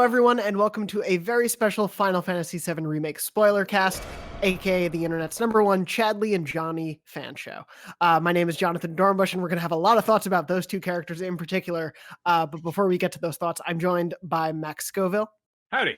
Hello, everyone, and welcome to a very special Final Fantasy VII Remake Spoilercast, aka the internet's #1 Chadley and Johnny fan show. My name is Jonathon Dornbush, and we're going to have a lot of thoughts about those two characters in particular. But before we get to those thoughts, I'm joined by Max Scoville. Howdy.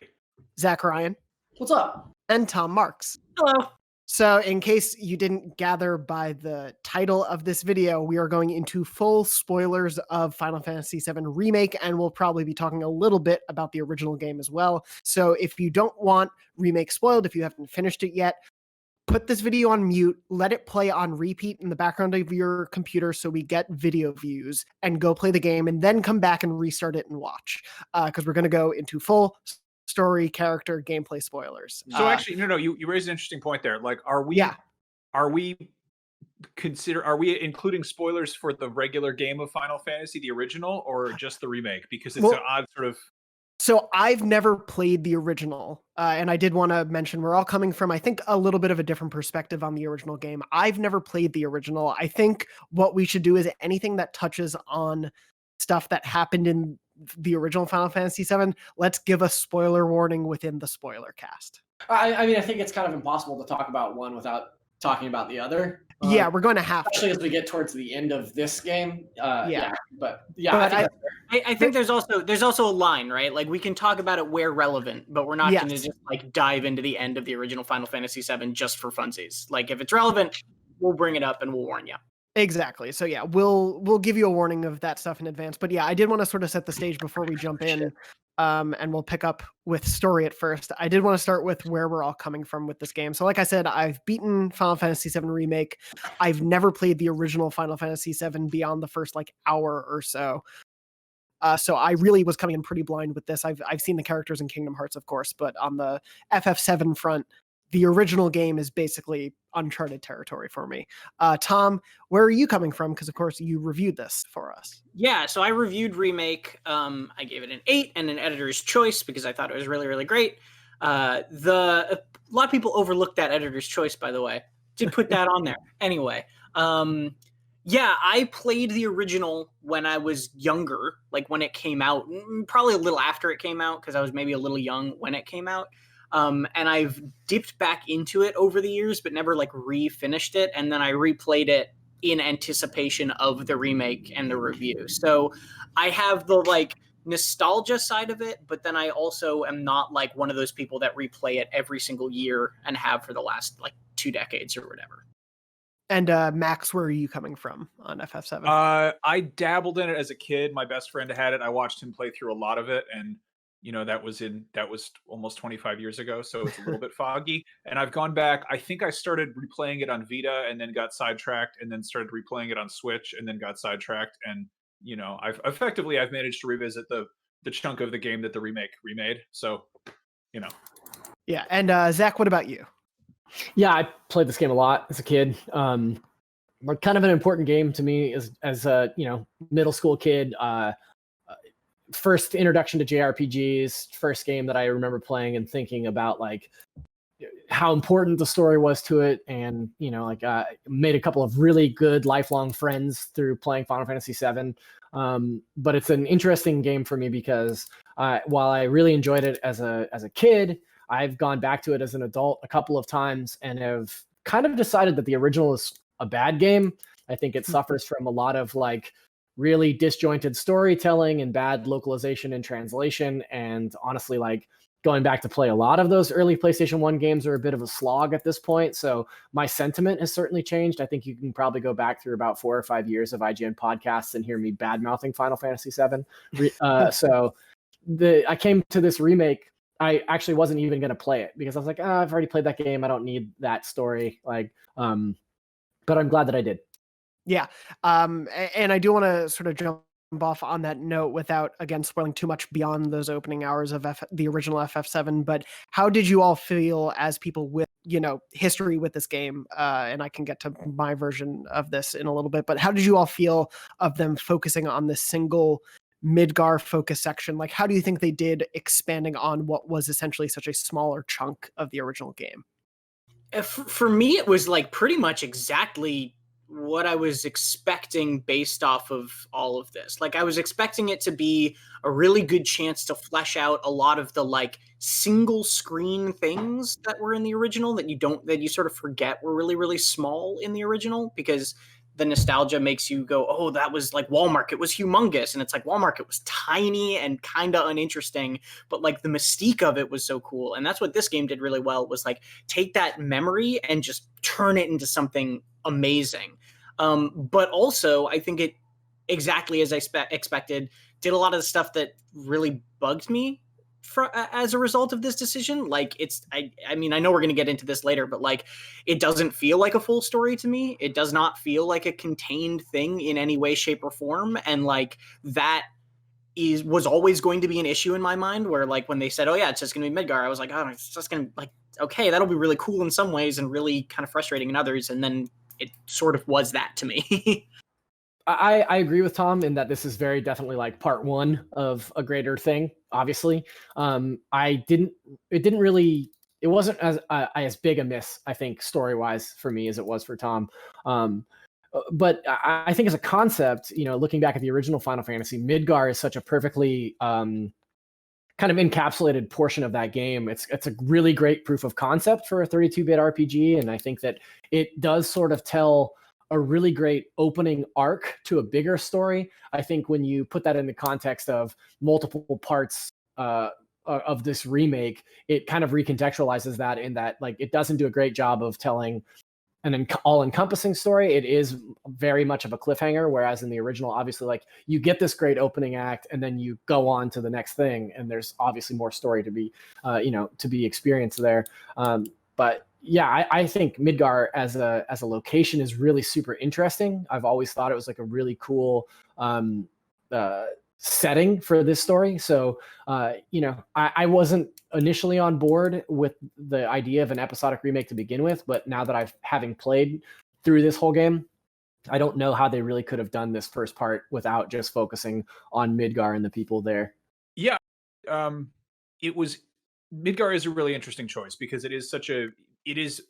Zach Ryan. What's up? And Tom Marks. Hello. So in case you didn't gather by the title of this video, we are going into full spoilers of Final Fantasy VII Remake, and we'll probably be talking a little bit about the original game as well. So if you don't want Remake spoiled, if you haven't finished it yet, put this video on mute, let it play on repeat in the background of your computer so we get video views, and go play the game, and then come back and restart it and watch. Because we're going to go into full story, character, gameplay spoilers. So actually, no, you raised an interesting point there. Like, are we including spoilers for the regular game of Final Fantasy, the original, or just the remake? Because it's an odd sort of. So I've never played the original, and I did want to mention we're all coming from, I think, a little bit of a different perspective on the original game. I've never played the original. I think what we should do is anything that touches on stuff that happened in the original Final Fantasy VII, let's give a spoiler warning within the spoiler cast. I mean, I think it's kind of impossible to talk about one without talking about the other. Yeah, we're going to have especially as we get towards the end of this game. But I think there's also a line, right? Like, we can talk about it where relevant, but we're not going to just like dive into the end of the original Final Fantasy VII just for funsies. Like, if it's relevant, we'll bring it up and we'll warn you. Exactly. So yeah, we'll give you a warning of that stuff in advance. But yeah, I did want to sort of set the stage before we jump in, and we'll pick up with story at first. I did want to start with where we're all coming from with this game. So like I said, I've beaten Final Fantasy VII Remake. I've never played the original Final Fantasy VII beyond the first like hour or so. So I really was coming in pretty blind with this. I've seen the characters in Kingdom Hearts, of course, but on the FF7 front, the original game is basically uncharted territory for me. Tom, where are you coming from? Because, of course, you reviewed this for us. Yeah, so I reviewed Remake. I gave it an 8 and an editor's choice because I thought it was really, really great. A lot of people overlooked that editor's choice, by the way. Did put that on there. Anyway, yeah, I played the original when I was younger, like when it came out, probably a little after it came out because I was maybe a little young when it came out. And I've dipped back into it over the years, but never like refinished it. And then I replayed it in anticipation of the remake and the review. So I have the like nostalgia side of it, but then I also am not like one of those people that replay it every single year and have for the last like 2 decades or whatever. And Max, where are you coming from on FF7? I dabbled in it as a kid. My best friend had it. I watched him play through a lot of it, and that was almost 25 years ago, so it's a little bit foggy. And I've gone back. I think I started replaying it on Vita and then got sidetracked, and then started replaying it on Switch and then got sidetracked. And I've managed to revisit the chunk of the game that the remake remade. So, Yeah, and Zach, what about you? Yeah, I played this game a lot as a kid. But kind of an important game to me as a middle school kid. First introduction to JRPGs, first game that I remember playing and thinking about like how important the story was to it, and made a couple of really good lifelong friends through playing Final Fantasy VII. But it's an interesting game for me because while I really enjoyed it as a kid, I've gone back to it as an adult a couple of times and have kind of decided that the original is a bad game. I think it suffers from a lot of like really disjointed storytelling and bad localization and translation. And honestly, like going back to play a lot of those early PlayStation 1 games are a bit of a slog at this point. So my sentiment has certainly changed. I think you can probably go back through about 4 or 5 years of IGN podcasts and hear me bad-mouthing Final Fantasy VII. So I came to this remake. I actually wasn't even going to play it because I was like, I've already played that game. I don't need that story. But I'm glad that I did. Yeah. And I do want to sort of jump off on that note without, again, spoiling too much beyond those opening hours of the original FF7. But how did you all feel as people with, history with this game? And I can get to my version of this in a little bit. But how did you all feel of them focusing on this single Midgar focus section? Like, how do you think they did expanding on what was essentially such a smaller chunk of the original game? For me, it was like pretty much exactly what I was expecting based off of all of this. Like, I was expecting it to be a really good chance to flesh out a lot of the like single screen things that were in the original that you sort of forget were really, really small in the original, because the nostalgia makes you go, oh, that was like Wall Market was humongous. And it's like Wall Market was tiny and kind of uninteresting, but like the mystique of it was so cool. And that's what this game did really well, was like take that memory and just turn it into something amazing. But also, I think it, exactly as I expected, did a lot of the stuff that really bugged me as a result of this decision. Like, I mean, I know we're going to get into this later, but like, it doesn't feel like a full story to me. It does not feel like a contained thing in any way, shape, or form. And like, that was always going to be an issue in my mind, where like when they said, oh yeah, it's just going to be Midgar, I was like, oh, it's just going to, like, okay, that'll be really cool in some ways and really kind of frustrating in others. And then it sort of was that to me. I agree with Tom in that this is very definitely like part one of a greater thing. Obviously, it wasn't as big a miss, I think, story wise for me as it was for Tom. But I think as a concept, you know, looking back at the original Final Fantasy, Midgar is such a perfectly kind of encapsulated portion of that game. It's a really great proof of concept for a 32-bit RPG, and I think that it does sort of tell a really great opening arc to a bigger story. I think when you put that in the context of multiple parts of this remake, it kind of recontextualizes that, in that like it doesn't do a great job of telling an all-encompassing story. It is very much of a cliffhanger, whereas in the original, obviously, like you get this great opening act and then you go on to the next thing, and there's obviously more story to be to be experienced there. But yeah, I think Midgar as a location is really super interesting. I've always thought it was like a really cool setting for this story. So, I wasn't initially on board with the idea of an episodic remake to begin with, but now that having played through this whole game, I don't know how they really could have done this first part without just focusing on Midgar and the people there. Yeah, Midgar is a really interesting choice because it is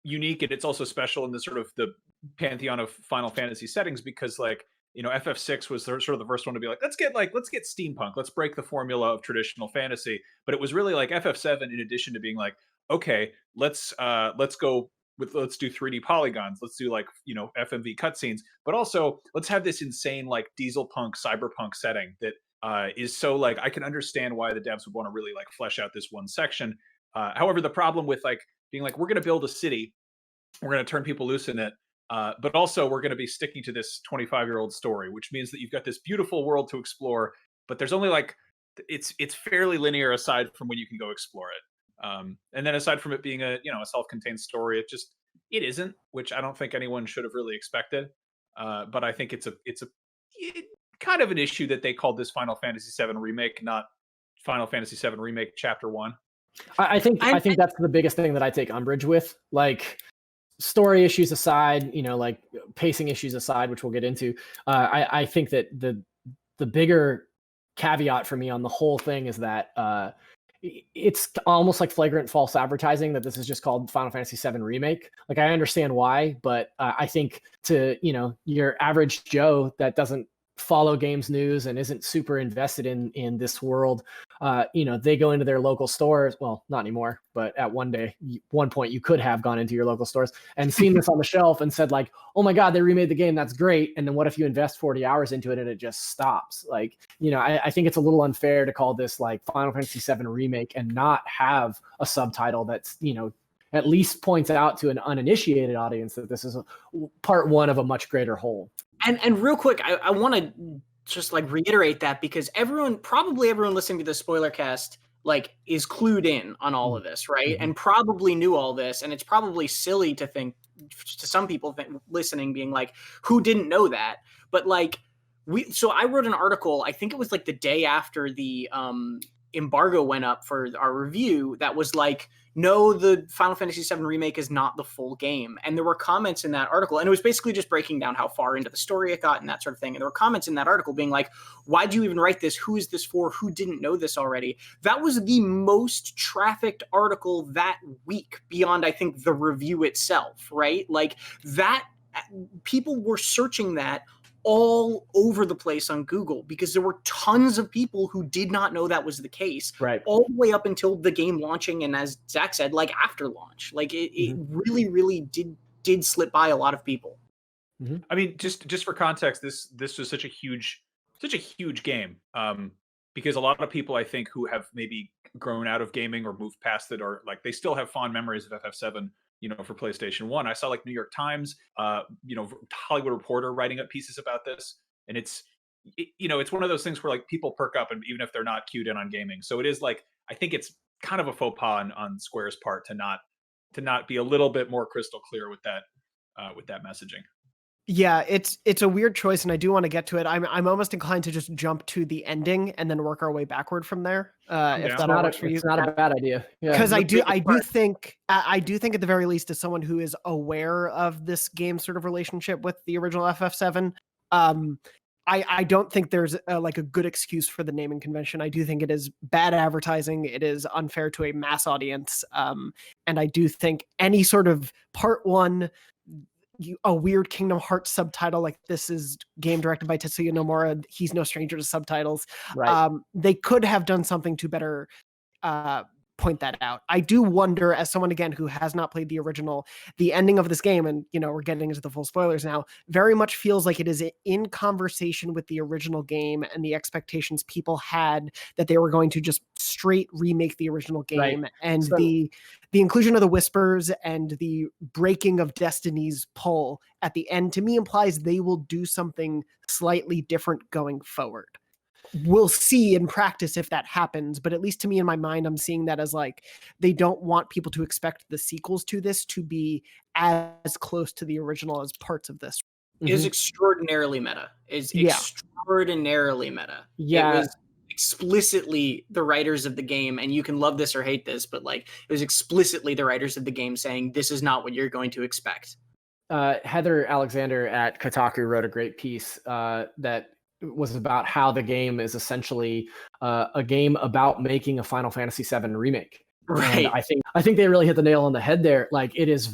unique, and it's also special in the sort of the pantheon of Final Fantasy settings, because like, you know, FF6 was sort of the first one to be like, let's get steampunk, let's break the formula of traditional fantasy. But it was really like FF7, in addition to being like, okay, let's do 3D polygons, let's do like, you know, FMV cutscenes, but also let's have this insane like diesel punk cyberpunk setting that is so like, I can understand why the devs would want to really like flesh out this one section. However, the problem with like being like, we're going to build a city, we're going to turn people loose in it, but also we're going to be sticking to this 25-year-old story, which means that you've got this beautiful world to explore, but there's only like, it's fairly linear aside from when you can go explore it. And then aside from it being a self-contained story, it isn't, which I don't think anyone should have really expected. But I think it's kind of an issue that they called this Final Fantasy VII Remake, not Final Fantasy VII Remake Chapter 1. I think that's the biggest thing that I take umbrage with. Like, story issues aside, like pacing issues aside, which we'll get into, I think that the bigger caveat for me on the whole thing is that it's almost like flagrant false advertising that this is just called Final Fantasy VII Remake. Like, I understand why, but I think to your average Joe that doesn't follow games news and isn't super invested in this world, they go into their local stores. Well, not anymore, but at one point you could have gone into your local stores and seen this on the shelf and said like, oh my God, they remade the game. That's great. And then what if you invest 40 hours into it and it just stops? Like, I think it's a little unfair to call this like Final Fantasy VII Remake and not have a subtitle that's, at least points out to an uninitiated audience that this is part one of a much greater whole. And real quick, I want to just like reiterate that, because everyone listening to the Spoilercast like is clued in on all of this, right? Mm-hmm. And probably knew all this, and it's probably silly to think, to some people listening, being like, who didn't know that? But like, so I wrote an article, I think it was like the day after the embargo went up for our review, that was like, no, the Final Fantasy VII Remake is not the full game. And there were comments in that article, and it was basically just breaking down how far into the story it got and that sort of thing. And there were comments in that article being like, why'd you even write this? Who is this for? Who didn't know this already? That was the most trafficked article that week, beyond, I think, the review itself, right? Like, that people were searching that all over the place on Google because there were tons of people who did not know that was the case, Right. all the way up until the game launching, and as Zach said, like after launch, like it really, really did slip by a lot of people. I mean, just for context, this was such a huge game, because a lot of people, I think, who have maybe grown out of gaming or moved past it, or like they still have fond memories of FF7, for PlayStation 1. I saw like New York Times, Hollywood Reporter writing up pieces about this, and it's one of those things where like people perk up, and even if they're not cued in on gaming. So it is like, I think it's kind of a faux pas on Square's part to not be a little bit more crystal clear with that messaging. Yeah, it's a weird choice, and I do want to get to it. I'm almost inclined to just jump to the ending and then work our way backward from there. If that all works for you, it's not a bad idea. Because I do think at the very least, as someone who is aware of this game's sort of relationship with the original FF7, I don't think there's like a good excuse for the naming convention. I do think it is bad advertising. It is unfair to a mass audience, and I do think any sort of part one, a weird Kingdom Hearts subtitle, like this is game directed by Tetsuya Nomura. He's no stranger to subtitles. Right. They could have done something to better point that out. I do wonder, as someone again who has not played the original, the ending of this game, and we're getting into the full spoilers now, very much feels like it is in conversation with the original game and the expectations people had that they were going to just straight remake the original game. Right. And so, the inclusion of the whispers and the breaking of Destiny's pull at the end, to me, implies they will do something slightly different going forward. We'll see in practice if that happens, but at least to me in my mind, I'm seeing that as like they don't want people to expect the sequels to this to be as close to the original as parts of this. Is extraordinarily meta. Extraordinarily meta. Yeah. It was explicitly the writers of the game, and you can love this or hate this, but like it was explicitly the writers of the game saying this is not what you're going to expect. Heather Alexander at Kotaku wrote a great piece that was about how the game is essentially a game about making a Final Fantasy VII remake. Right. And I think they really hit the nail on the head there. Like it is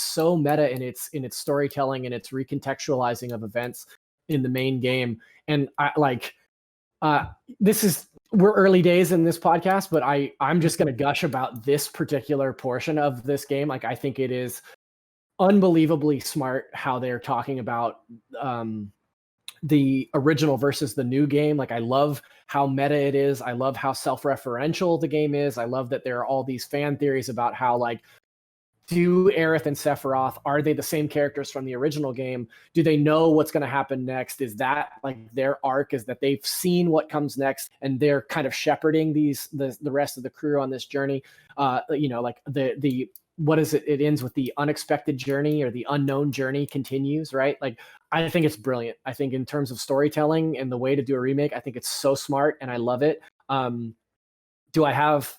so meta in its storytelling and its recontextualizing of events in the main game. And we're early days in this podcast, but I'm just going to gush about this particular portion of this game. Like I think it is unbelievably smart how they're talking about the original versus the new game. Like I love how meta it is. I love how self-referential the game is. I love that there are all these fan theories about how like, do Aerith and Sephiroth, are they the same characters from the original game? Do they know what's going to happen next? Is that like their arc, is that they've seen what comes next and they're kind of shepherding the rest of the crew on this journey? Like the what is it? It ends with the unexpected journey, or the unknown journey continues, right? Like, I think it's brilliant. I think in terms of storytelling and the way to do a remake, I think it's so smart and I love it. Do I have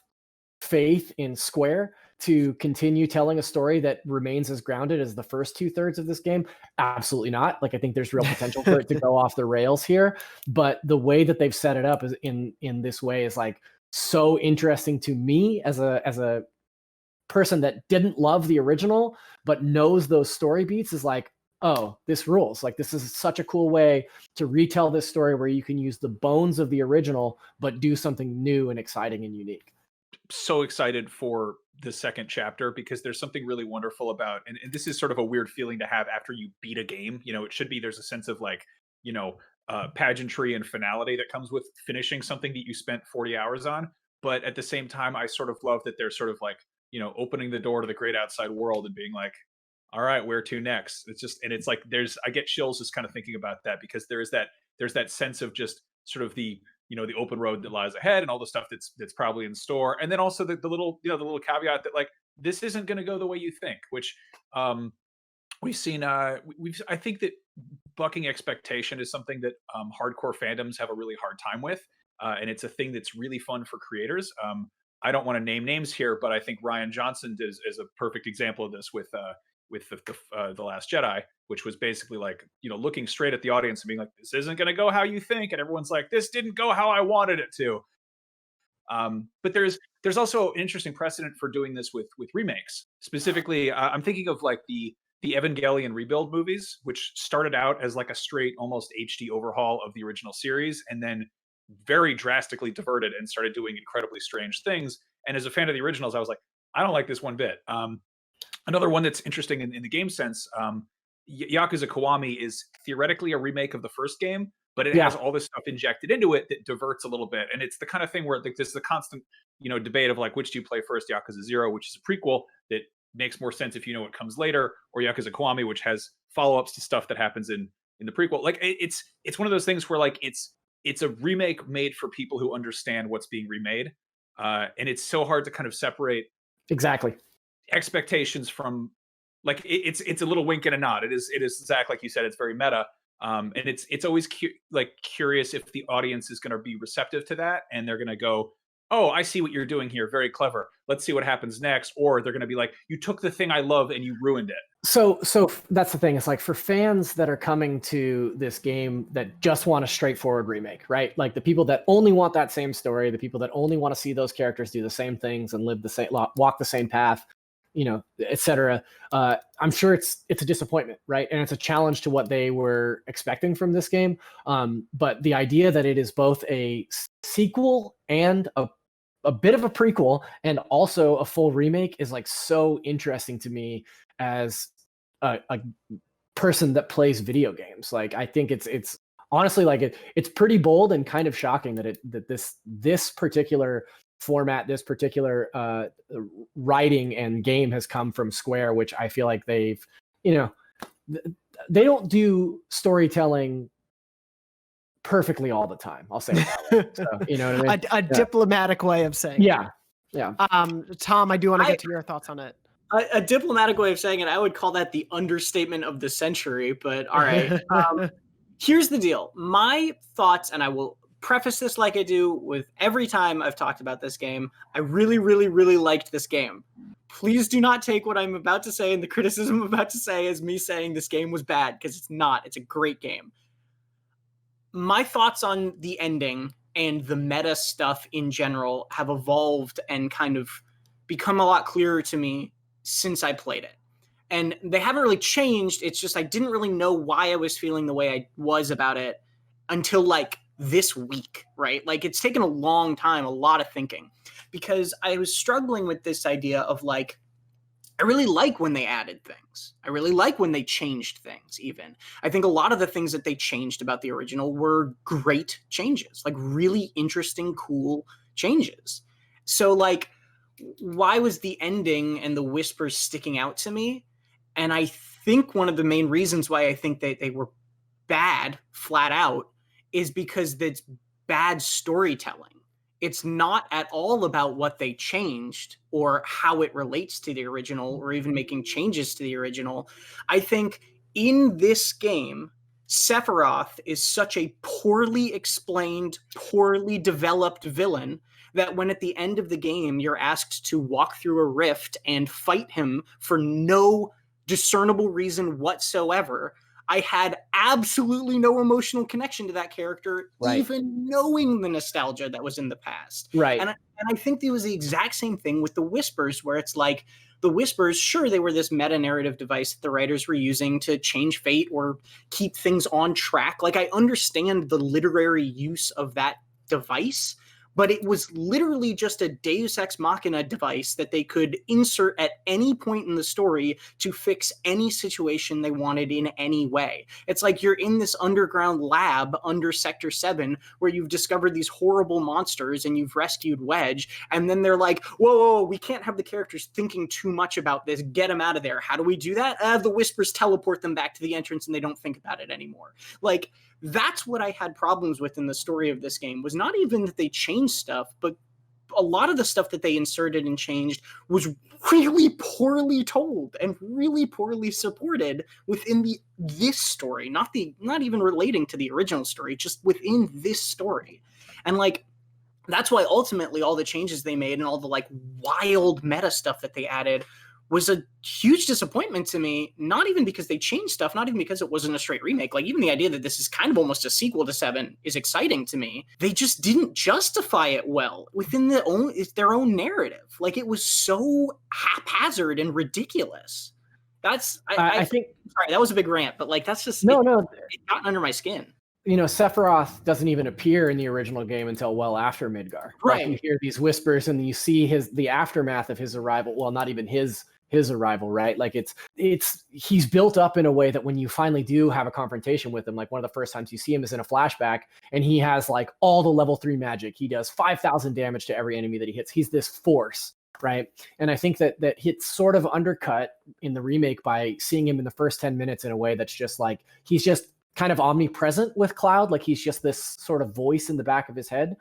faith in Square to continue telling a story that remains as grounded as the first 2/3 of this game? Absolutely not. Like, I think there's real potential for it to go off the rails here, but the way that they've set it up is in this way is like so interesting to me as a person that didn't love the original but knows those story beats, is like, oh, this rules. Like, this is such a cool way to retell this story where you can use the bones of the original but do something new and exciting and unique. So excited for the second chapter, because there's something really wonderful about, and this is sort of a weird feeling to have after you beat a game. It should be, there's a sense of like, pageantry and finality that comes with finishing something that you spent 40 hours on. But at the same time, I sort of love that they're sort of like, opening the door to the great outside world and being like, all right, where to next? It's just, and it's like, I get chills just kind of thinking about that, because there's that sense of just sort of the open road that lies ahead and all the stuff that's probably in store. And then also the little caveat that like, this isn't going to go the way you think, which we've seen. I think that bucking expectation is something that hardcore fandoms have a really hard time with. And it's a thing that's really fun for creators. I don't want to name names here, but I think Rian Johnson is a perfect example of this with the Last Jedi, which was basically like, looking straight at the audience and being like, this isn't going to go how you think, and everyone's like, this didn't go how I wanted it to. But there's also an interesting precedent for doing this with remakes. Specifically, I'm thinking of like the the Evangelion Rebuild movies, which started out as like a straight, almost HD overhaul of the original series, and then very drastically diverted and started doing incredibly strange things. And as a fan of the originals, I was like, I don't like this one bit. Another one that's interesting in the game sense, Yakuza Kiwami is theoretically a remake of the first game, but it has all this stuff injected into it that diverts a little bit. And it's the kind of thing where there's the constant, debate of like, which do you play first, Yakuza 0, which is a prequel that makes more sense if you know what comes later, or Yakuza Kiwami, which has follow-ups to stuff that happens in the prequel. Like it's one of those things where like it's a remake made for people who understand what's being remade. And it's so hard to kind of separate Exactly. expectations from like it's a little wink and a nod. It is Zach, like you said, it's very meta. And it's always curious if the audience is going to be receptive to that, and they're going to go, oh, I see what you're doing here. Very clever. Let's see what happens next. Or they're going to be like, you took the thing I love and you ruined it. So that's the thing. It's like for fans that are coming to this game that just want a straightforward remake, right? Like the people that only want that same story, the people that only want to see those characters do the same things and walk the same path, etc. I'm sure it's a disappointment, right? And it's a challenge to what they were expecting from this game. But the idea that it is both a sequel and a bit of a prequel and also a full remake is like so interesting to me as a person that plays video games. Like I think it's honestly like it's pretty bold and kind of shocking that this particular format, this particular writing and game has come from Square, which I feel like they don't do storytelling perfectly all the time. I'll say it that way. So, you know what I mean? A diplomatic way of saying yeah. Tom, I do want to get to your thoughts on it. A diplomatic way of saying it, I would call that the understatement of the century, but all right. Here's the deal. My thoughts, and I will preface this like I do with every time I've talked about this game. I really, really, really liked this game. Please do not take what I'm about to say and the criticism I'm about to say as me saying this game was bad, because it's not. It's a great game. My thoughts on the ending and the meta stuff in general have evolved and kind of become a lot clearer to me since I played it. And they haven't really changed. It's just I didn't really know why I was feeling the way I was about it until like this week, right? Like it's taken a long time, a lot of thinking, because I was struggling with this idea of like, I really like when they added things. I really like when they changed things even. I think a lot of the things that they changed about the original were great changes, like really interesting, cool changes. So like, why was the ending and the whispers sticking out to me? And I think one of the main reasons why I think that they were bad, flat out, is because it's bad storytelling. It's not at all about what they changed or how it relates to the original or even making changes to the original. I think in this game, Sephiroth is such a poorly explained, poorly developed villain that when at the end of the game you're asked to walk through a rift and fight him for no discernible reason whatsoever, I had absolutely no emotional connection to that character, right, even knowing the nostalgia that was in the past. Right. And I think it was the exact same thing with the Whispers, where it's like the Whispers, sure, they were this meta-narrative device that the writers were using to change fate or keep things on track. Like, I understand the literary use of that device, but it was literally just a Deus Ex Machina device that they could insert at any point in the story to fix any situation they wanted in any way. It's like you're in this underground lab under Sector 7 where you've discovered these horrible monsters and you've rescued Wedge, and then they're like, whoa, we can't have the characters thinking too much about this. Get them out of there. How do we do that? The Whispers teleport them back to the entrance and they don't think about it anymore. Like, that's what I had problems with in the story of this game, was not even that they changed stuff, but a lot of the stuff that they inserted and changed was really poorly told and really poorly supported within this story, not even relating to the original story, just within this story. And like, that's why ultimately all the changes they made and all the like wild meta stuff that they added was a huge disappointment to me, not even because they changed stuff, not even because it wasn't a straight remake. Like, even the idea that this is kind of almost a sequel to 7 is exciting to me. They just didn't justify it well within their own narrative. Like, it was so haphazard and ridiculous. That's I think sorry, that was a big rant, but like that's just no. it got under my skin. You know, Sephiroth doesn't even appear in the original game until well after Midgar. Right. Like you hear these whispers and you see the aftermath of his arrival. Well, not even his arrival, right? Like he's built up in a way that when you finally do have a confrontation with him, like one of the first times you see him is in a flashback, and he has like all the level 3 magic. He does 5,000 damage to every enemy that he hits. He's this force, right? And I think that hits sort of undercut in the remake by seeing him in the first 10 minutes in a way that's just like he's just kind of omnipresent with Cloud, like he's just this sort of voice in the back of his head.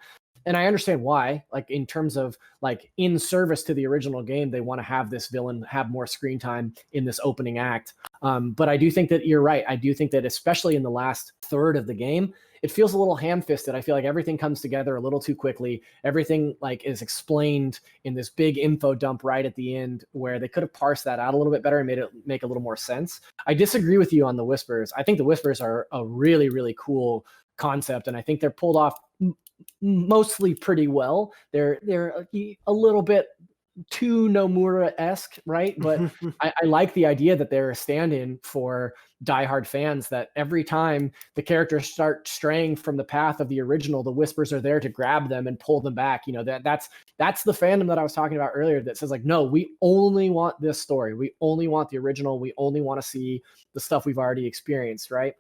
And I understand why, like in terms of like in service to the original game, they want to have this villain have more screen time in this opening act. But I do think that you're right. I do think that especially in the last third of the game, it feels a little ham-fisted. I feel like everything comes together a little too quickly. Everything like is explained in this big info dump right at the end, where they could have parsed that out a little bit better and made it make a little more sense. I disagree with you on the whispers. I think the whispers are a really, really cool concept, and I think they're pulled off mostly pretty well. They're a little bit too Nomura-esque, right? But I like the idea that they're a stand-in for diehard fans, that every time the characters start straying from the path of the original, the whispers are there to grab them and pull them back. You know, that's the fandom that I was talking about earlier that says like, no, we only want this story. We only want the original. We only want to see the stuff we've already experienced, right?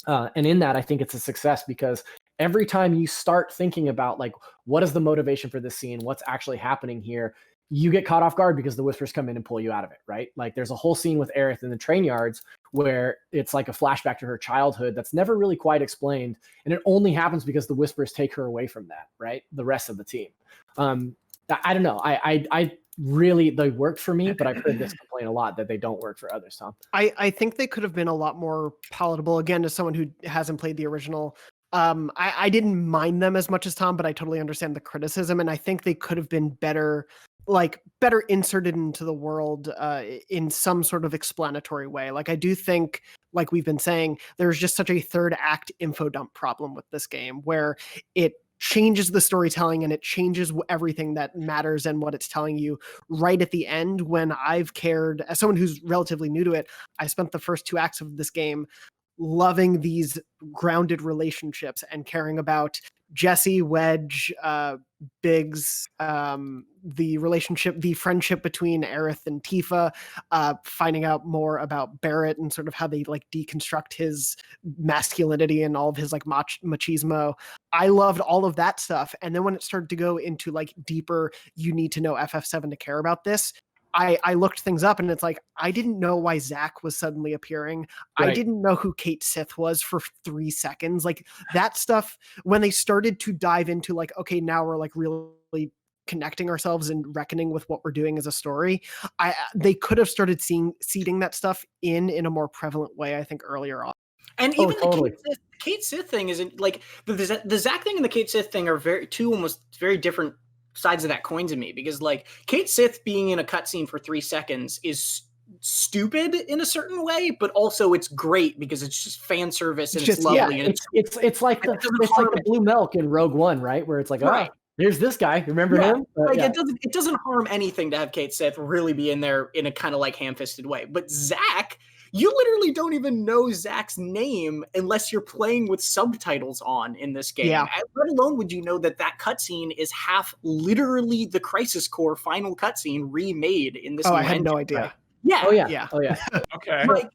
And in that, I think it's a success because every time you start thinking about like, what is the motivation for this scene? What's actually happening here? You get caught off guard because the whispers come in and pull you out of it, right? Like there's a whole scene with Aerith in the train yards where it's like a flashback to her childhood that's never really quite explained. And it only happens because the whispers take her away from that, right? The rest of the team. I don't know. I really, they worked for me, but I've heard this complaint a lot that they don't work for others, Tom. I think they could have been a lot more palatable, again, as someone who hasn't played the original. I didn't mind them as much as Tom, but I totally understand the criticism, and I think they could have been better inserted into the world in some sort of explanatory way. Like I do think, like we've been saying, there's just such a third act info dump problem with this game where it changes the storytelling and it changes everything that matters and what it's telling you right at the end, when I've cared, as someone who's relatively new to it, I spent the first 2 acts of this game loving these grounded relationships and caring about Jesse, Wedge, Biggs, the relationship, the friendship between Aerith and Tifa, finding out more about Barrett and sort of how they like deconstruct his masculinity and all of his like machismo. I loved all of that stuff. And then when it started to go into like deeper, you need to know FF7 to care about this, I looked things up and it's like, I didn't know why Zack was suddenly appearing. Right. I didn't know who Kate Sith was for 3 seconds. Like that stuff, when they started to dive into like, okay, now we're like really connecting ourselves and reckoning with what we're doing as a story. They could have started seeding that stuff in a more prevalent way, I think, earlier on. And even the Kate Sith thing isn't like the Zack thing and the Kate Sith thing are two almost very different sides of that coin to me, because like Kate Sith being in a cutscene for 3 seconds is stupid in a certain way, but also it's great because it's just fan service and it's lovely. Yeah, and it's like the blue milk in Rogue One, right? Where it's like, right. Oh, here's this guy. Remember him? Like it doesn't harm anything to have Kate Sith really be in there in a kind of like ham-fisted way. But Zack, you literally don't even know Zack's name unless you're playing with subtitles on in this game. Yeah. Let alone would you know that cutscene is half literally the Crisis Core final cutscene remade in this. Oh, I had no idea. Right? Yeah. Oh yeah. Oh yeah. Okay. Like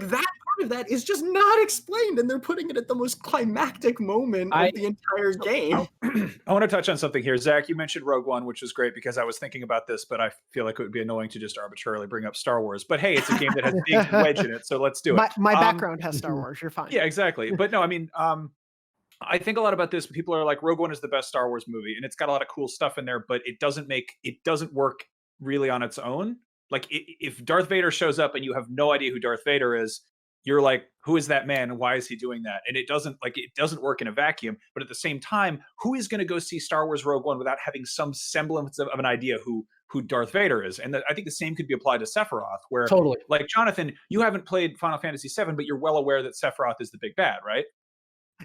that part of that is just not explained, and they're putting it at the most climactic moment of the entire game. I want to touch on something here. Zach, you mentioned Rogue One, which was great because I was thinking about this, but I feel like it would be annoying to just arbitrarily bring up Star Wars. But hey, it's a game that has Big Wedge in it, so let's do it. My background has Star Wars. You're fine. Yeah, exactly. But no, I mean, I think a lot about this. People are like, Rogue One is the best Star Wars movie, and it's got a lot of cool stuff in there, but it doesn't work really on its own. Like if Darth Vader shows up and you have no idea who Darth Vader is, you're like, who is that man and why is he doing that? And it doesn't work in a vacuum. But at the same time, who is going to go see Star Wars Rogue One without having some semblance of an idea who Darth Vader is? And I think the same could be applied to Sephiroth, where totally, like Jonathan, you haven't played Final Fantasy VII, but you're well aware that Sephiroth is the big bad, right?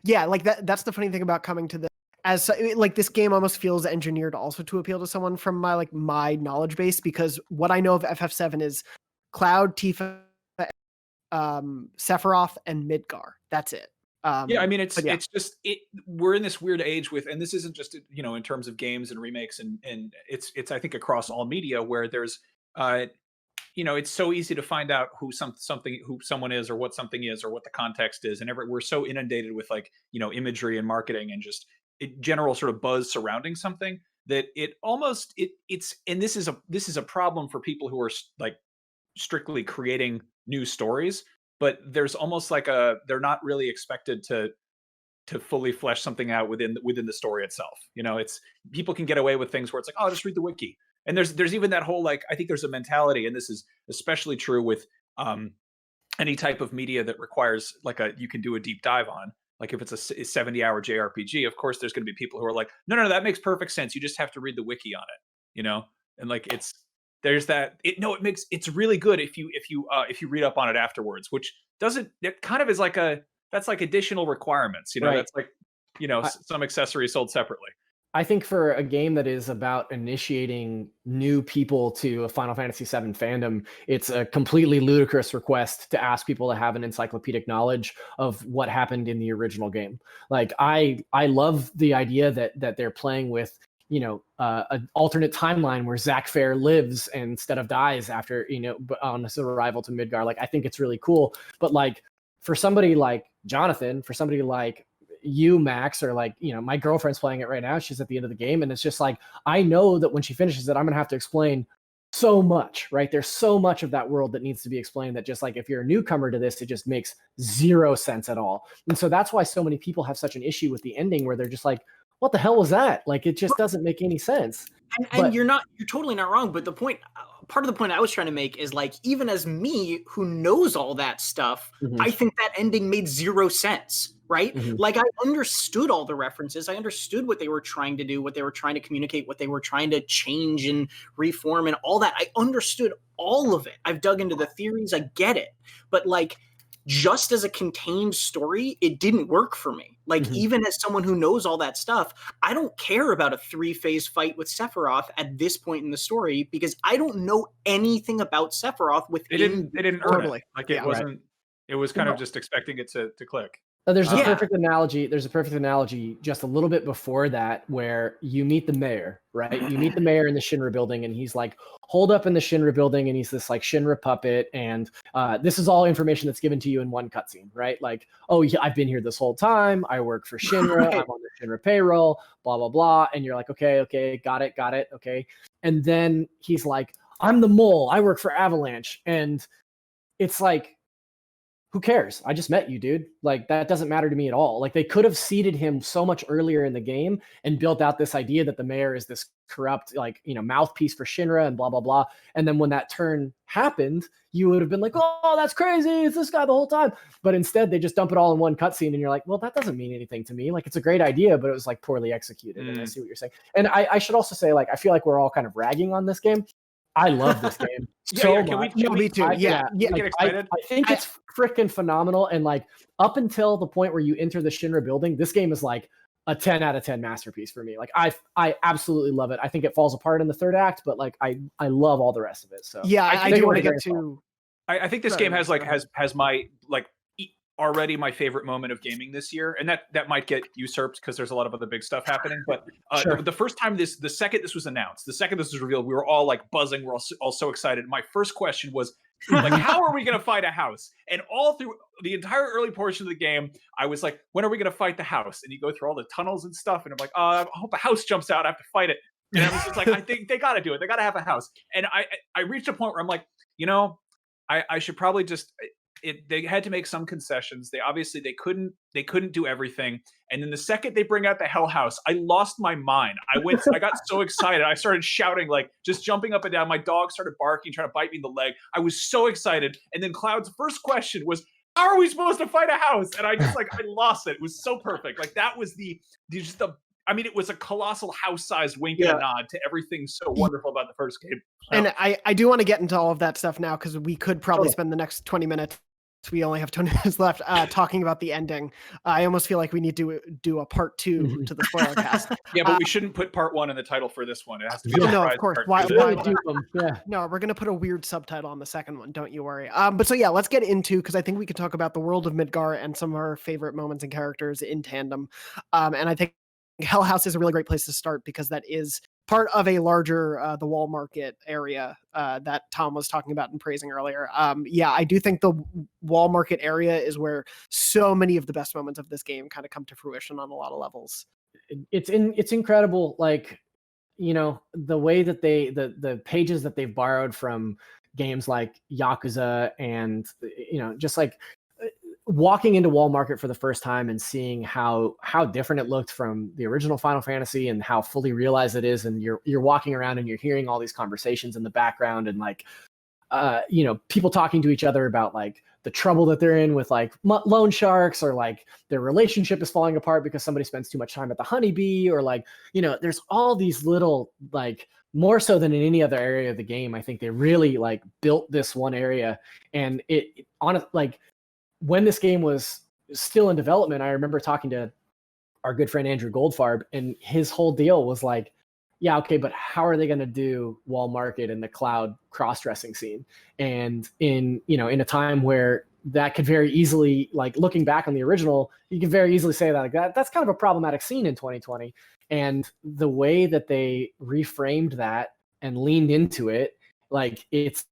Yeah, like that's the funny thing about coming to this. As like this game almost feels engineered also to appeal to someone from my knowledge base, because what I know of FF7 is Cloud, Tifa, Sephiroth, and Midgar. That's it. Yeah, I mean, it's yeah. it's just we're in this weird age with, and this isn't just in terms of games and remakes, and it's I think across all media where there's it's so easy to find out who someone is or what something is or what the context is, and we're so inundated with like imagery and marketing and just general sort of buzz surrounding something that it almost it's and this is a problem for people who are like strictly creating new stories, but there's almost like they're not really expected to fully flesh something out within the story itself. It's people can get away with things where it's like, oh, just read the wiki. And there's even that whole like, I think there's a mentality, and this is especially true with any type of media that requires like you can do a deep dive on. Like if it's a 70-hour JRPG, of course there's going to be people who are like, no, that makes perfect sense. You just have to read the wiki on it, and like there's that. It's really good if you read up on it afterwards, which it kind of is like that's like additional requirements, Right. That's like some accessories sold separately. I think for a game that is about initiating new people to a Final Fantasy VII fandom, it's a completely ludicrous request to ask people to have an encyclopedic knowledge of what happened in the original game. Like I love the idea that they're playing with an alternate timeline where Zack Fair lives instead of dies after on his arrival to Midgar. Like I think it's really cool. But like for somebody like Jonathan, for somebody like you, Max, or like my girlfriend's playing it right now, she's at the end of the game, and it's just like I know that when she finishes it I'm gonna have to explain so much, right? There's so much of that world that needs to be explained that just like if you're a newcomer to this, it just makes zero sense at all. And so that's why so many people have such an issue with the ending, where they're just like, what the hell was that? Like it just doesn't make any sense. And you're totally not wrong, but part of the point I was trying to make is like, even as me who knows all that stuff, I think that ending made zero sense, right? Like I understood all the references. I understood what they were trying to do, what they were trying to communicate, what they were trying to change and reform and all that. I understood all of it. I've dug into the theories. I get it. But like, just as a contained story, it didn't work for me. Like even as someone who knows all that stuff, I don't care about a 3-phase fight with Sephiroth at this point in the story because I don't know anything about Sephiroth within. They didn't earn it. Like it wasn't. Right. It was kind of just expecting it to click. There's a perfect analogy. There's a perfect analogy just a little bit before that where you meet the mayor, right? You meet the mayor in the Shinra building, and he's like holed up in the Shinra building, and he's this like Shinra puppet, and this is all information that's given to you in one cutscene, right? Like, oh, yeah, I've been here this whole time. I work for Shinra. Right. I'm on the Shinra payroll. Blah blah blah. And you're like, okay, got it, okay. And then he's like, I'm the mole. I work for Avalanche, and it's like, who cares? I just met you, dude. Like, that doesn't matter to me at all. Like, they could have seeded him so much earlier in the game and built out this idea that the mayor is this corrupt, like, mouthpiece for Shinra and blah, blah, blah. And then when that turn happened, you would have been like, oh, that's crazy. It's this guy the whole time. But instead, they just dump it all in one cutscene. And you're like, well, that doesn't mean anything to me. Like, it's a great idea, but it was like poorly executed. And I see what you're saying. And I should also say, like, I feel like we're all kind of ragging on this game. I love this game so much. Me too. Like, get excited. I think it's freaking phenomenal. And like up until the point where you enter the Shinra building, this game is like a 10 out of 10 masterpiece for me. Like I absolutely love it. I think it falls apart in the third act, but like I love all the rest of it. So yeah, I do want to get to. I think this game has like has my like already my favorite moment of gaming this year, and that might get usurped because there's a lot of other big stuff happening. But the first time the second this was announced, the second this was revealed, we were all like buzzing. We're all so excited. My first question was like, how are we going to fight a house? And all through the entire early portion of the game, I was like, when are we going to fight the house? And you go through all the tunnels and stuff, and I'm like, I hope a house jumps out. I have to fight it. And I was just like, I think they got to do it. They got to have a house. And I reached a point where I'm like, I should probably just. They had to make some concessions. They couldn't do everything. And then the second they bring out the Hell House, I lost my mind. I got so excited. I started shouting, like just jumping up and down. My dog started barking, trying to bite me in the leg. I was so excited. And then Cloud's first question was, how are we supposed to fight a house? And I just I lost it. It was so perfect. Like that was it was a colossal house-sized wink and a nod to everything so wonderful about the first game. And I do want to get into all of that stuff now because we could probably spend the next 20 minutes we only have 2 minutes left talking about the ending. I almost feel like we need to do a part 2 to the Spoilercast. Yeah, but we shouldn't put part 1 in the title for this one. It has to be. Oh, a no, of surprise course. part Why- two. why- Yeah. No, we're gonna put a weird subtitle on the second one. Don't you worry. But so yeah, let's get into, because I think we could talk about the world of Midgar and some of our favorite moments and characters in tandem. And I think Hell House is a really great place to start because that is part of a larger the wall market area that Tom was talking about and praising earlier. Yeah, I do think the wall market area is where so many of the best moments of this game kind of come to fruition on a lot of levels. It's incredible, like, you know, the way that the pages that they've borrowed from games like Yakuza, and you know, just like walking into Wall Market for the first time and seeing how different it looked from the original Final Fantasy and how fully realized it is, and you're walking around and you're hearing all these conversations in the background, and like you know, people talking to each other about like the trouble that they're in with like loan sharks, or like their relationship is falling apart because somebody spends too much time at the honeybee, or like, you know, there's all these little, like, more so than in any other area of the game. I think they really like built this one area, and it on like when this game was still in development, I remember talking to our good friend Andrew Goldfarb, and his whole deal was like, yeah, okay, but how are they going to do Wall Market and the cloud cross-dressing scene? And in, you know, in a time where that could very easily, like looking back on the original, you could very easily say that like that's kind of a problematic scene in 2020. And the way that they reframed that and leaned into it, like it's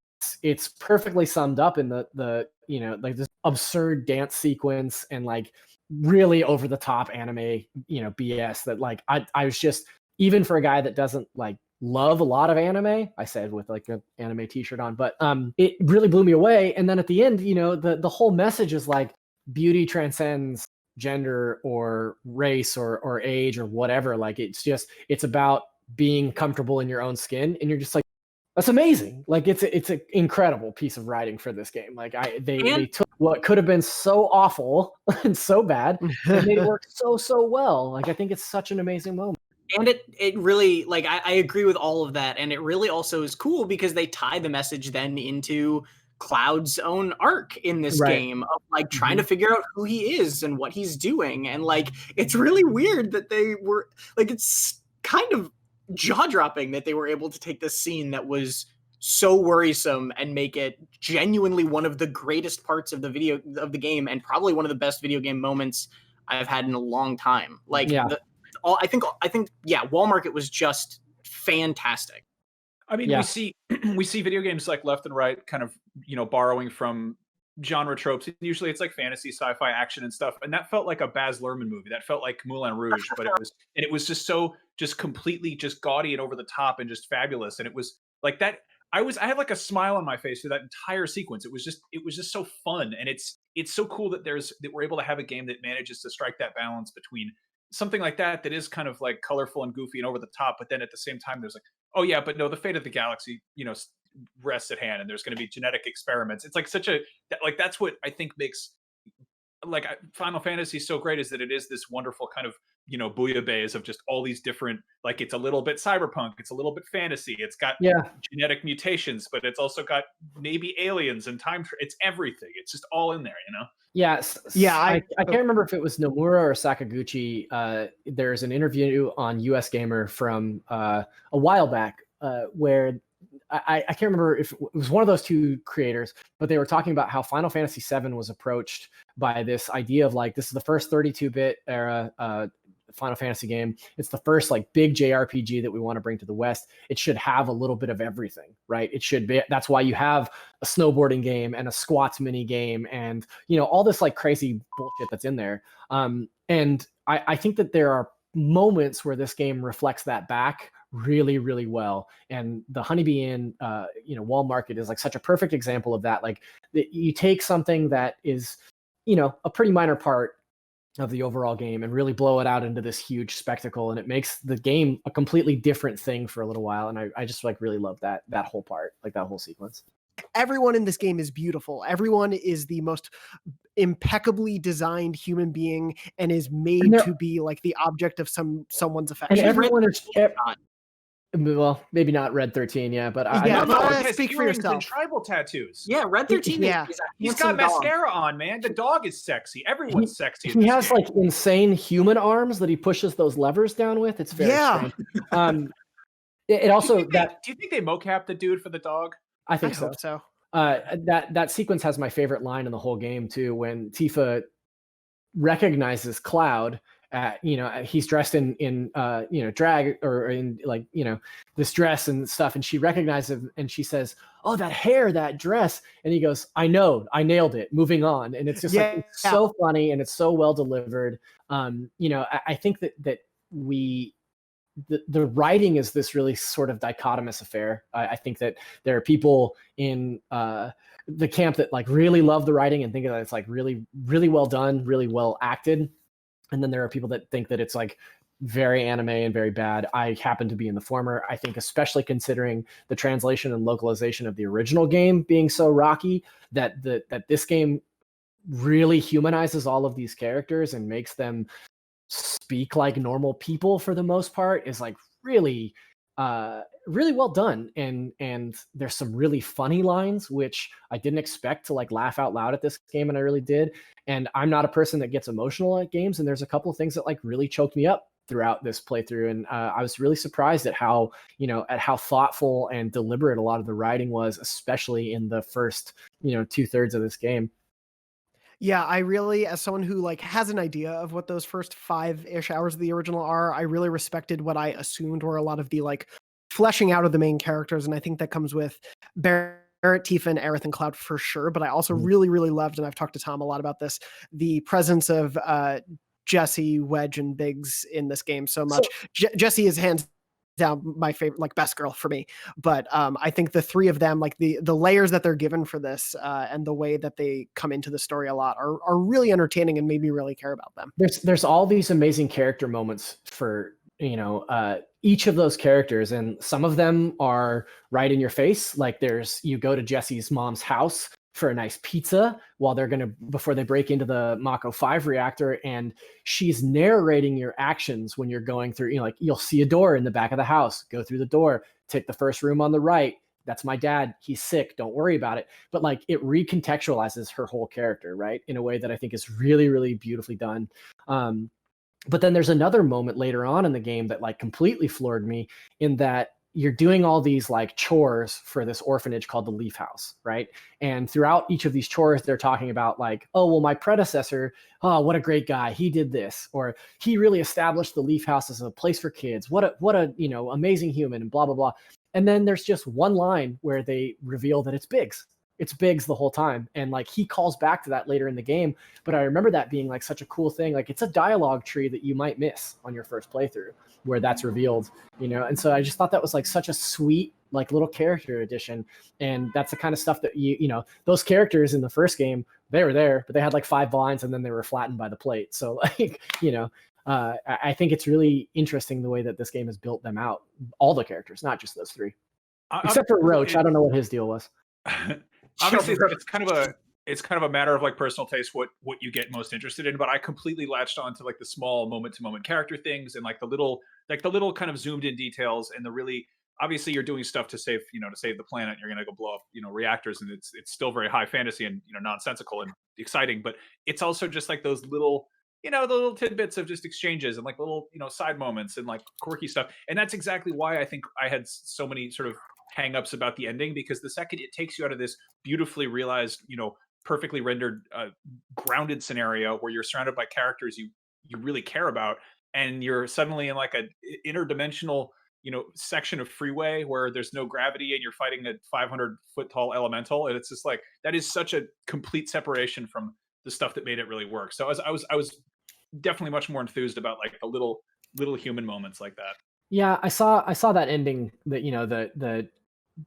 perfectly summed up in the you know, like this absurd dance sequence and like really over the top anime, you know, BS that like I was just, even for a guy that doesn't like love a lot of anime, I said with like an anime t-shirt on, but it really blew me away. And then at the end, you know, the whole message is like beauty transcends gender or race or age or whatever. Like it's about being comfortable in your own skin, and you're just like, that's amazing. Like it's an incredible piece of writing for this game. Like they took what could have been so awful and so bad and made it work so well. Like I think it's such an amazing moment. And it really, like, I agree with all of that. And it really also is cool because they tie the message then into Cloud's own arc in this game of like trying to figure out who he is and what he's doing. And like, it's really weird that they were like, it's kind of jaw-dropping that they were able to take this scene that was so worrisome and make it genuinely one of the greatest parts of the game, and probably one of the best video game moments I've had in a long time. Like, I think Wall Market was just fantastic. I mean, we see video games like left and right kind of, you know, borrowing from genre tropes. Usually it's like fantasy, sci-fi, action and stuff. And that felt like a Baz Luhrmann movie. That felt like Moulin Rouge, but it was just completely just gaudy and over the top and just fabulous. And it was like that. I had like a smile on my face through that entire sequence. It was just so fun. And it's so cool that we're able to have a game that manages to strike that balance between something like that is kind of like colorful and goofy and over the top, but then at the same time there's like, oh yeah, but no, the fate of the galaxy, you know, rests at hand, and there's going to be genetic experiments. It's like that's what I think makes like Final Fantasy so great, is that it is this wonderful kind of, you know, bouillabaisse of just all these different, like it's a little bit cyberpunk, it's a little bit fantasy, it's got genetic mutations, but it's also got maybe aliens and time. It's everything. It's just all in there, you know? Yes. Yeah. I can't remember if it was Nomura or Sakaguchi. There's an interview on US Gamer from a while back where I can't remember if it was one of those two creators, but they were talking about how Final Fantasy VII was approached by this idea of like, this is the first 32-bit era Final Fantasy game. It's the first like big JRPG that we want to bring to the West. It should have a little bit of everything, right? It should be. That's why you have a snowboarding game and a squats mini game and, you know, all this like crazy bullshit that's in there. And I think that there are moments where this game reflects that back really, really well. And the Honeybee Inn, you know, Wall Market is like such a perfect example of that. Like you take something that is, you know, a pretty minor part of the overall game and really blow it out into this huge spectacle, and it makes the game a completely different thing for a little while. And I just like really love that whole part, like that whole sequence. Everyone in this game is beautiful. Everyone is the most impeccably designed human being and is made to be like the object of someone's affection. And everyone is Well, maybe not Red 13, yeah, but I Yeah, No, but, he has speak for earrings and yourself. tribal tattoos. Yeah, Red 13 Yeah. is a He's got handsome dog. mascara on, man. The dog is sexy. Everyone's sexy. In he this has game. like insane human arms that he pushes those levers down with. It's very Yeah. strange. It also do you think they mocap the dude for the dog? I think I so. hope so. That sequence has my favorite line in the whole game too, when Tifa recognizes Cloud. He's dressed in drag or in this dress and stuff, and she recognizes him and she says, "Oh, that hair, that dress," and he goes, "I know, I nailed it. Moving on." And it's just like it's so funny and it's so well delivered. I think that the writing is this really sort of dichotomous affair. I think that there are people in the camp that like really love the writing and think that it's like really, really well done, really well acted. And then there are people that think that it's like very anime and very bad. I happen to be in the former. I think especially considering the translation and localization of the original game being so rocky, that this game really humanizes all of these characters and makes them speak like normal people for the most part is like really really well done. And there's some really funny lines which I didn't expect to like laugh out loud at this game, and I really did. And I'm not a person that gets emotional at games, and there's a couple of things that like really choked me up throughout this playthrough, and I was really surprised at how thoughtful and deliberate a lot of the writing was, especially in the first 2/3 of this game. Yeah, I really, as someone who like has an idea of what those first 5-ish hours of the original are, I really respected what I assumed were a lot of the like fleshing out of the main characters, and I think that comes with Barrett, Tifa, and Aerith and Cloud for sure. But I also really, really loved, and I've talked to Tom a lot about this, the presence of Jessie, Wedge, and Biggs in this game so much. Jessie is hands down my favorite, like best girl for me. But I think the three of them, like the layers that they're given for this and the way that they come into the story a lot are really entertaining and made me really care about them. There's all these amazing character moments for each of those characters, and some of them are right in your face. Like you go to Jessie's mom's house for a nice pizza before they break into the Mako 5 reactor, and she's narrating your actions when you're going through, you'll see a door in the back of the house, go through the door, take the first room on the right. That's my dad. He's sick. Don't worry about it. But like it recontextualizes her whole character, right? In a way that I think is really, really beautifully done. But then there's another moment later on in the game that like completely floored me, in that you're doing all these like chores for this orphanage called the Leaf House, right? And throughout each of these chores, they're talking about like, oh, well, my predecessor, oh, what a great guy, he did this, or he really established the Leaf House as a place for kids. What a amazing human, and blah blah blah. And then there's just one line where they reveal that it's Biggs. It's Biggs the whole time, and like he calls back to that later in the game. But I remember that being like such a cool thing. Like it's a dialogue tree that you might miss on your first playthrough, where that's revealed, And so I just thought that was like such a sweet like little character addition, and that's the kind of stuff that those characters in the first game, they were there, but they had like 5 lines and then they were flattened by the plate. So like I think it's really interesting the way that this game has built them out, all the characters, not just those 3, except for Roach. I don't know what his deal was. Obviously, it's kind of a matter of like personal taste, what you get most interested in. But I completely latched on to like the small moment to moment character things, and like the little kind of zoomed in details, and the really, obviously you're doing stuff to save the planet. You're gonna go blow up reactors, and it's still very high fantasy and nonsensical and exciting. But it's also just like those little the little tidbits of just exchanges and like little side moments and like quirky stuff. And that's exactly why I think I had so many sort of hang-ups about the ending, because the second it takes you out of this beautifully realized, perfectly rendered, grounded scenario where you're surrounded by characters you really care about, and you're suddenly in like a interdimensional, section of freeway where there's no gravity and you're fighting a 500-foot tall elemental, and it's just like that is such a complete separation from the stuff that made it really work. So I was definitely much more enthused about like the little human moments like that. Yeah, I saw that ending, that the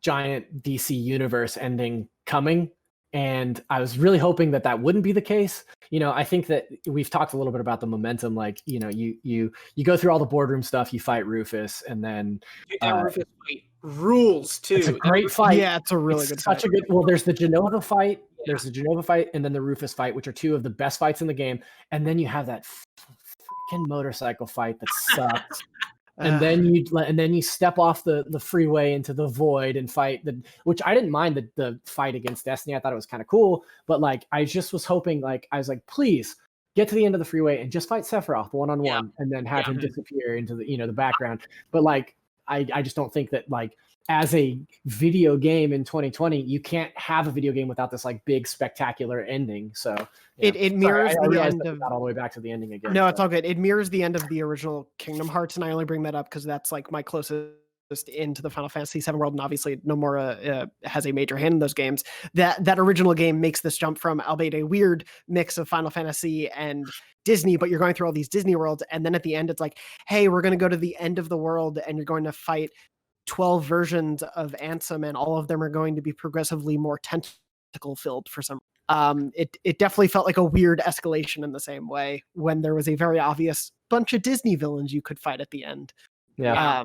giant DC universe ending coming, and I was really hoping that wouldn't be the case. I think that we've talked a little bit about the momentum, like you go through all the boardroom stuff, you fight Rufus, and then Rufus fight rules too. It's a great fight. Yeah, it's a really good fight. Well, there's the Genova fight, there's the Genova fight, and then the Rufus fight, which are 2 of the best fights in the game. And then you have that freaking motorcycle fight that sucks. And then you step off the freeway into the void and fight which I didn't mind the fight against Destiny. I thought it was kind of cool, but like I just was hoping, like I was like, please get to the end of the freeway and just fight Sephiroth one-on-one, and then have him disappear into the background. But like I just don't think that, like, as a video game in 2020, you can't have a video game without this like big spectacular ending. So yeah. It mirrors the end of all the way back to the ending again. No, it's all good. It mirrors the end of the original Kingdom Hearts, and I only bring that up because that's like my closest into the Final Fantasy VII world, and obviously Nomura has a major hand in those games. That original game makes this jump from, albeit a weird mix of Final Fantasy and Disney, but you're going through all these Disney worlds, and then at the end it's like, hey, we're going to go to the end of the world, and you're going to fight 12 versions of Ansem, and all of them are going to be progressively more tentacle filled for some. It definitely felt like a weird escalation in the same way when there was a very obvious bunch of Disney villains you could fight at the end. Yeah.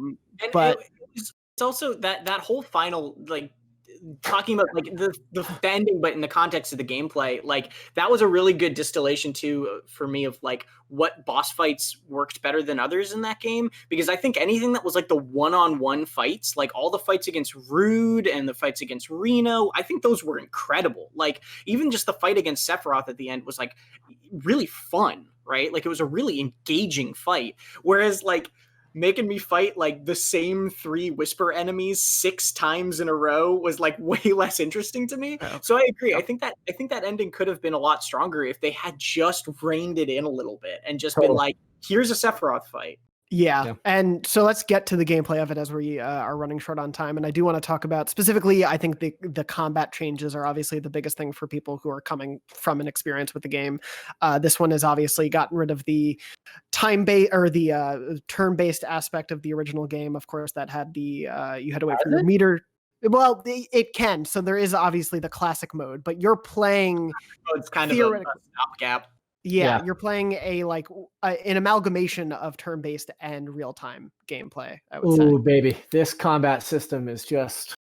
But it's also that whole final, like, talking about like the ending, but in the context of the gameplay, like that was a really good distillation too for me of like what boss fights worked better than others in that game, because I think anything that was like the one-on-one fights, like all the fights against Rude and the fights against Reno, I think those were incredible. Like even just the fight against Sephiroth at the end was like really fun, right? Like it was a really engaging fight, whereas like making me fight like the same 3 Whisper enemies 6 times in a row was like way less interesting to me. So I agree. I think that ending could have been a lot stronger if they had just reined it in a little bit and just been like, here's a Sephiroth fight. Yeah. And so let's get to the gameplay of it as we are running short on time. And I do want to talk about specifically, I think the combat changes are obviously the biggest thing for people who are coming from an experience with the game. This one has obviously gotten rid of the time-based or the turn-based aspect of the original game. Of course, that had the you had to wait for your meter. Well, it can. So there is obviously the classic mode, but you're playing. It's kind of a stopgap. Yeah, you're playing an amalgamation of turn-based and real-time gameplay, I would say. Ooh, baby. This combat system is just...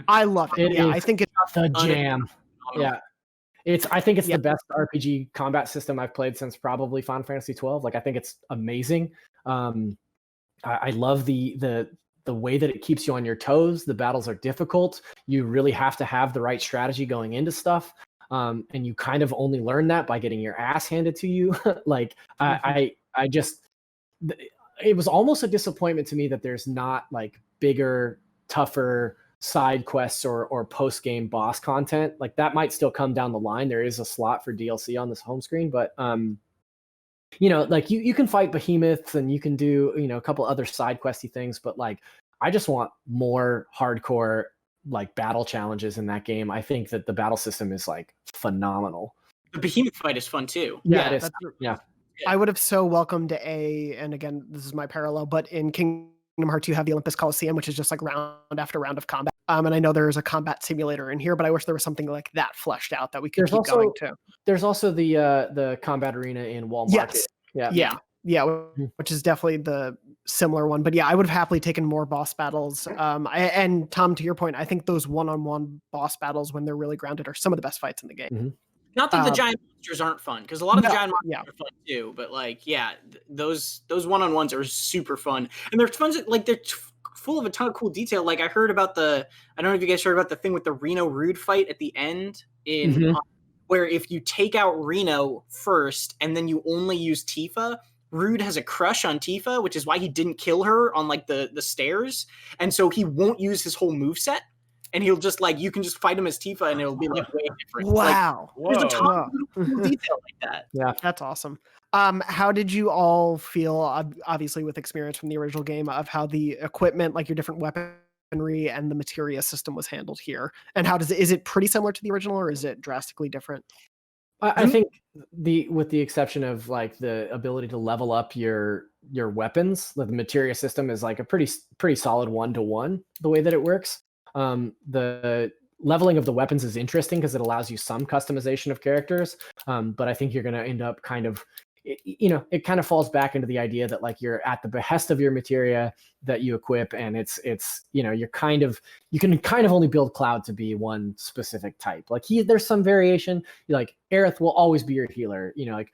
I love it. I think it's the jam. Yeah. I think it's the best RPG combat system I've played since probably Final Fantasy XII. Like, I think it's amazing. I love the way that it keeps you on your toes. The battles are difficult. You really have to have the right strategy going into stuff. And you kind of only learn that by getting your ass handed to you. Like I just, it was almost a disappointment to me that there's not like bigger, tougher side quests or post-game boss content. Like that might still come down the line. There is a slot for DLC on this home screen, but you know, like you can fight behemoths and you can do, you know, a couple other side questy things, but like I just want more hardcore like battle challenges in that game. I think that the battle system is like phenomenal. The behemoth fight is fun too. Yeah, it is. Yeah. I would have so welcomed and again, this is my parallel, but in Kingdom Hearts you have the Olympus Coliseum, which is just like round after round of combat. And I know there's a combat simulator in here, but I wish there was something like that fleshed out that we could keep going to. There's also the combat arena in Wall Market. Yes. Yeah, which is definitely the similar one. But yeah, I would have happily taken more boss battles. And Tom, to your point, I think those one-on-one boss battles, when they're really grounded, are some of the best fights in the game. Mm-hmm. Not that the giant monsters aren't fun, because a lot of the giant monsters are fun too. But like, those one-on-ones are super fun, and they're fun. Like they're full of a ton of cool detail. Like I heard about I don't know if you guys heard about the thing with the Reno Rude fight at the end in where if you take out Reno first and then you only use Tifa, Rude has a crush on Tifa, which is why he didn't kill her on like the stairs. And so he won't use his whole moveset. And he'll just like, you can just fight him as Tifa and it'll be like way different. Wow. Like, there's a ton of cool detail like that. Yeah. That's awesome. How did you all feel, obviously with experience from the original game, of how the equipment, like your different weaponry and the materia system was handled here? And is it pretty similar to the original, or is it drastically different? I think with the exception of like the ability to level up your weapons, the materia system is like a pretty solid 1-to-1 the way that it works. The leveling of the weapons is interesting because it allows you some customization of characters, but I think you're going to end up kind of, you know, it kind of falls back into the idea that like you're at the behest of your materia that you equip, and it's you know, you can kind of only build Cloud to be one specific type. Like there's some variation. Like Aerith will always be your healer. You know, like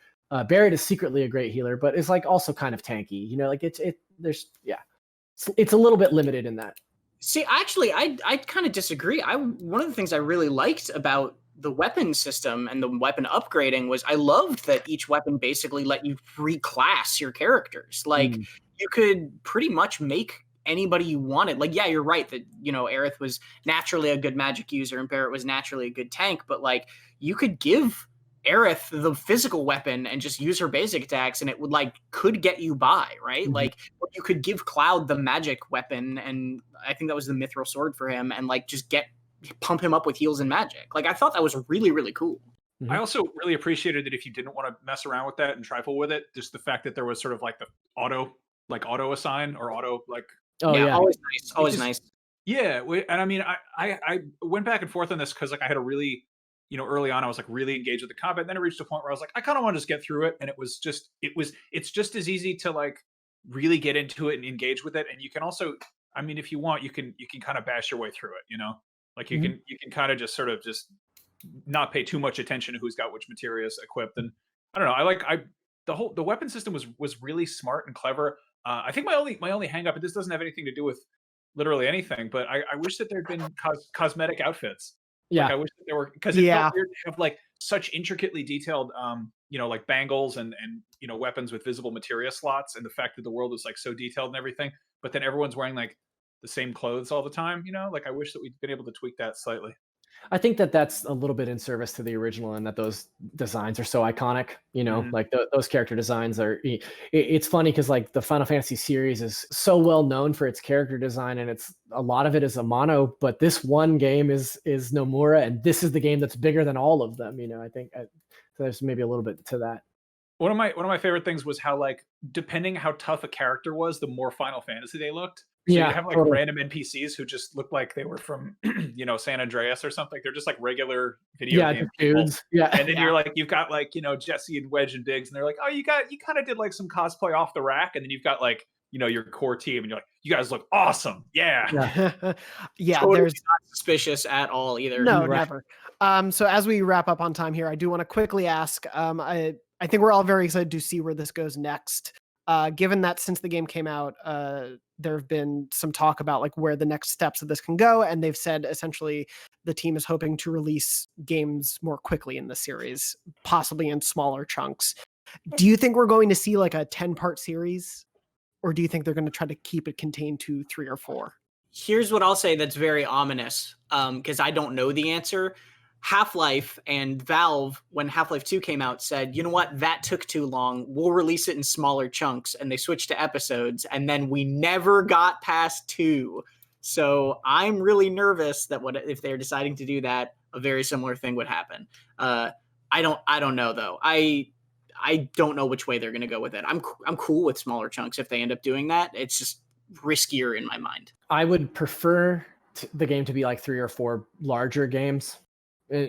Barret is secretly a great healer, but is like also kind of tanky. You know, like it's a little bit limited in that. See, actually, I kind of disagree. One of the things I really liked about the weapon system and the weapon upgrading was I loved that each weapon basically let you reclass your characters. Like you could pretty much make anybody you wanted. Like, yeah, you're right that, you know, Aerith was naturally a good magic user and Barret was naturally a good tank, but like you could give Aerith the physical weapon and just use her basic attacks and it would like could get you by, right? Like you could give Cloud the magic weapon, and I think that was the mithril sword for him, and like just pump him up with heals and magic. Like I thought that was really, really cool. I also really appreciated that if you didn't want to mess around with that and trifle with it, just the fact that there was sort of like the auto assign or auto like. Oh yeah, always nice, always nice. Yeah, and I mean, I went back and forth on this because like I had a really, you know, early on I was like really engaged with the combat. And then it reached a point where I was like, I kind of want to just get through it, and it's just as easy to like really get into it and engage with it. And you can also, I mean, if you want, you can kind of bash your way through it, you know, like you can kind of just sort of just not pay too much attention to who's got which materials equipped. And I don't know, the weapon system was really smart and clever. I think my only hang up, and this doesn't have anything to do with literally anything, but I wish that there'd been cosmetic outfits. Yeah, like, I wish that there were, because it felt weird to have like such intricately detailed, you know, like bangles and you know, weapons with visible materia slots, and the fact that the world is like so detailed and everything, but then everyone's wearing like the same clothes all the time. You know, like I wish that we'd been able to tweak that slightly. I think that that's a little bit in service to the original, and that those designs are so iconic, you know, like those character designs are, it's funny because like the Final Fantasy series is so well known for its character design, and it's a lot of it is a mono, but this one game is Nomura, and this is the game that's bigger than all of them. You know, I think so there's maybe a little bit to that. One of my favorite things was how like depending how tough a character was, the more Final Fantasy they looked. So you have like random NPCs who just look like they were from, you know, San Andreas or something. They're just like regular video game dudes. People. And then you're like, you've got like, you know, Jesse and Wedge and Biggs, and they're like, oh, you kind of did like some cosplay off the rack. And then you've got like, you know, your core team, and you're like, you guys look awesome. Yeah. Totally there's not suspicious at all either. No, never. So as we wrap up on time here, I do want to quickly ask, I think we're all very excited to see where this goes next. Given that since the game came out, there have been some talk about like where the next steps of this can go, and they've said essentially the team is hoping to release games more quickly in the series, possibly in smaller chunks. Do you think we're going to see like a 10-part series, or do you think they're going to try to keep it contained to 3 or 4? Here's what I'll say that's very ominous, because I don't know the answer. Half-Life and Valve, when Half-Life 2 came out, said, you know what, that took too long. We'll release it in smaller chunks. And they switched to episodes. And then we never got past 2. So I'm really nervous that if they're deciding to do that, a very similar thing would happen. I don't know, though. I don't know which way they're going to go with it. I'm cool with smaller chunks if they end up doing that. It's just riskier in my mind. I would prefer the game to be like 3 or 4 larger games.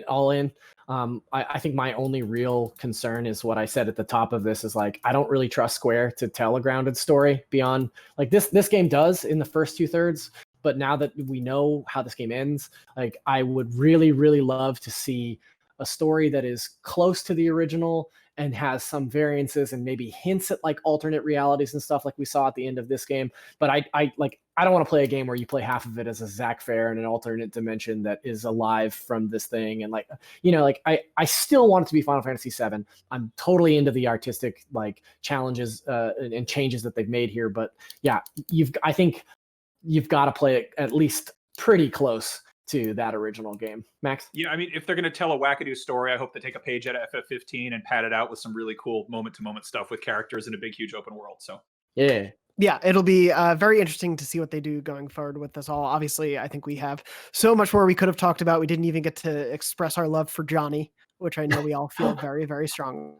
All in. I think my only real concern is what I said at the top of this is like, I don't really trust Square to tell a grounded story beyond like this game does in the first 2/3. But now that we know how this game ends, like I would really, really love to see a story that is close to the original and has some variances and maybe hints at like alternate realities and stuff like we saw at the end of this game. But I don't want to play a game where you play half of it as a Zack Fair in an alternate dimension that is alive from this thing. And like, you know, like I still want it to be Final Fantasy VII. I'm totally into the artistic like challenges and changes that they've made here. But yeah, I think you've got to play it at least pretty close to that original game. Max? Yeah, I mean, if they're going to tell a wackadoo story, I hope they take a page out of FF15 and pad it out with some really cool moment-to-moment stuff with characters in a big, huge open world. So yeah, it'll be very interesting to see what they do going forward with this all. Obviously, I think we have so much more we could have talked about. We didn't even get to express our love for Johnny, which I know we all feel very, very strongly.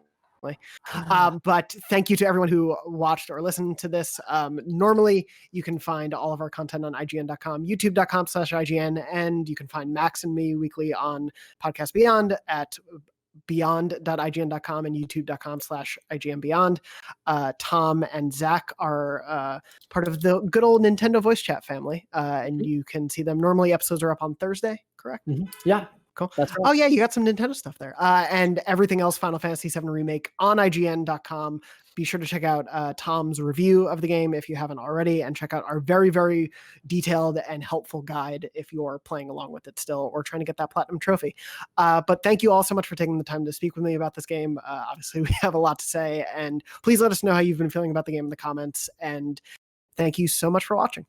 But thank you to everyone who watched or listened to this. Normally, you can find all of our content on IGN.com, YouTube.com/IGN, and you can find Max and me weekly on Podcast Beyond at beyond.ign.com and youtube.com/IGN Beyond. Tom and Zach are part of the good old Nintendo voice chat family, and you can see them. Normally, episodes are up on Thursday, correct? Yeah. Cool. That's right. Oh yeah, you got some Nintendo stuff there, and everything else Final Fantasy VII Remake on IGN.com. Be sure to check out Tom's review of the game if you haven't already, and check out our very, very detailed and helpful guide if you're playing along with it still or trying to get that platinum trophy. But thank you all so much for taking the time to speak with me about this game. Obviously, we have a lot to say, and please let us know how you've been feeling about the game in the comments. And thank you so much for watching.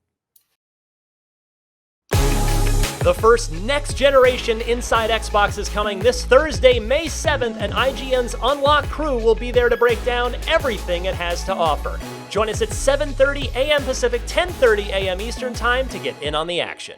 The first next-generation Inside Xbox is coming this Thursday, May 7th, and IGN's Unlock crew will be there to break down everything it has to offer. Join us at 7:30 a.m. Pacific, 10:30 a.m. Eastern Time to get in on the action.